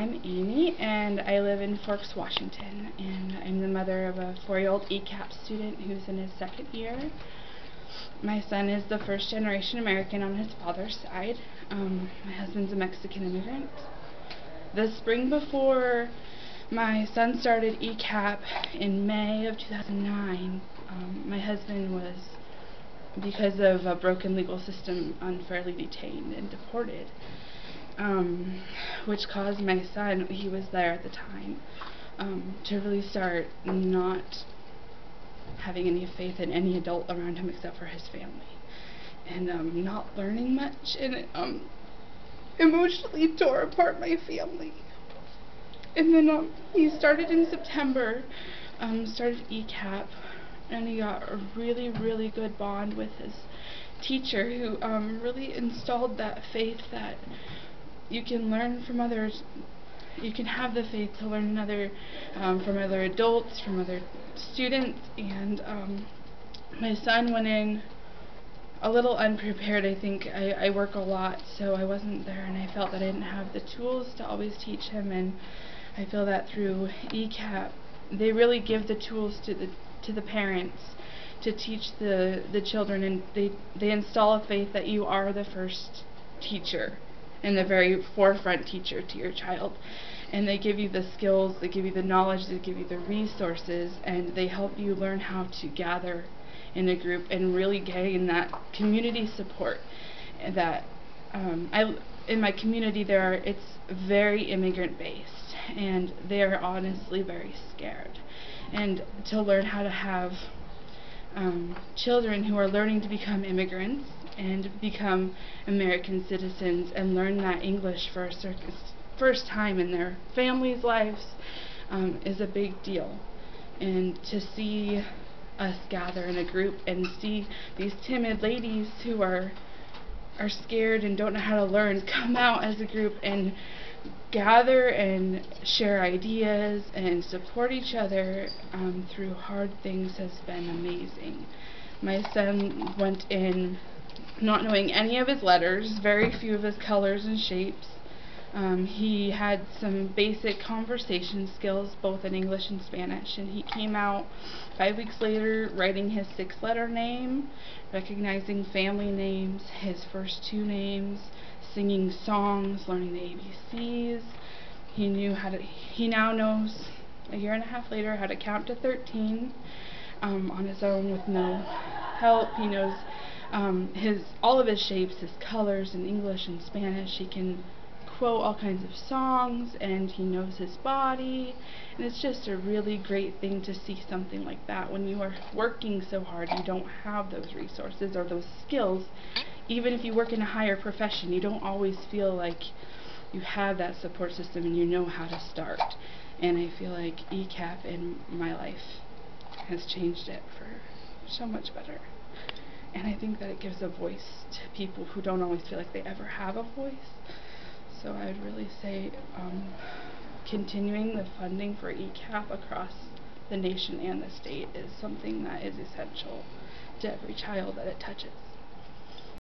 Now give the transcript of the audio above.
I'm Amy, and I live in Forks, Washington, and I'm the mother of a 4-year-old ECAP student who's in his second year. My son is the first-generation American on his father's side. My husband's a Mexican immigrant. The spring before my son started ECAP in May of 2009, my husband was, because of a broken legal system, unfairly detained and deported. Which caused my son, he was there at the time, to really start not having any faith in any adult around him except for his family, and not learning much, and it emotionally tore apart my family. And then he started in September, started ECAP, and he got a really, really good bond with his teacher, who really installed that faith that you can learn from others. You can have the faith to learn from other adults, from other students, and my son went in a little unprepared. I think I work a lot, so I wasn't there, and I felt that I didn't have the tools to always teach him, and I feel that through ECAP, they really give the tools to the parents to teach the children, and they install a faith that you are the first teacher and the very forefront teacher to your child. And they give you the skills, they give you the knowledge, they give you the resources, and they help you learn how to gather in a group and really gain that community support. That in my community it's very immigrant based, and they are honestly very scared. And to learn how to have children who are learning to become immigrants and become American citizens and learn that English for a first time in their families' lives is a big deal. And to see us gather in a group and see these timid ladies who are scared and don't know how to learn come out as a group and gather and share ideas and support each other through hard things has been amazing. My son went in not knowing any of his letters, very few of his colors and shapes. He had some basic conversation skills, both in English and Spanish, and he came out 5 weeks later writing his 6-letter name, recognizing family names, his first 2 names, singing songs, learning the ABCs. He now knows, a year and a half later, how to count to 13 on his own with no help. He knows all of his shapes, his colors in English and Spanish. He can quote all kinds of songs, and he knows his body, and it's just a really great thing to see something like that. When you are working so hard, you don't have those resources or those skills. Even if you work in a higher profession, you don't always feel like you have that support system and you know how to start. And I feel like ECAP in my life has changed it for so much better. And I think that it gives a voice to people who don't always feel like they ever have a voice. So I would really say continuing the funding for ECAP across the nation and the state is something that is essential to every child that it touches.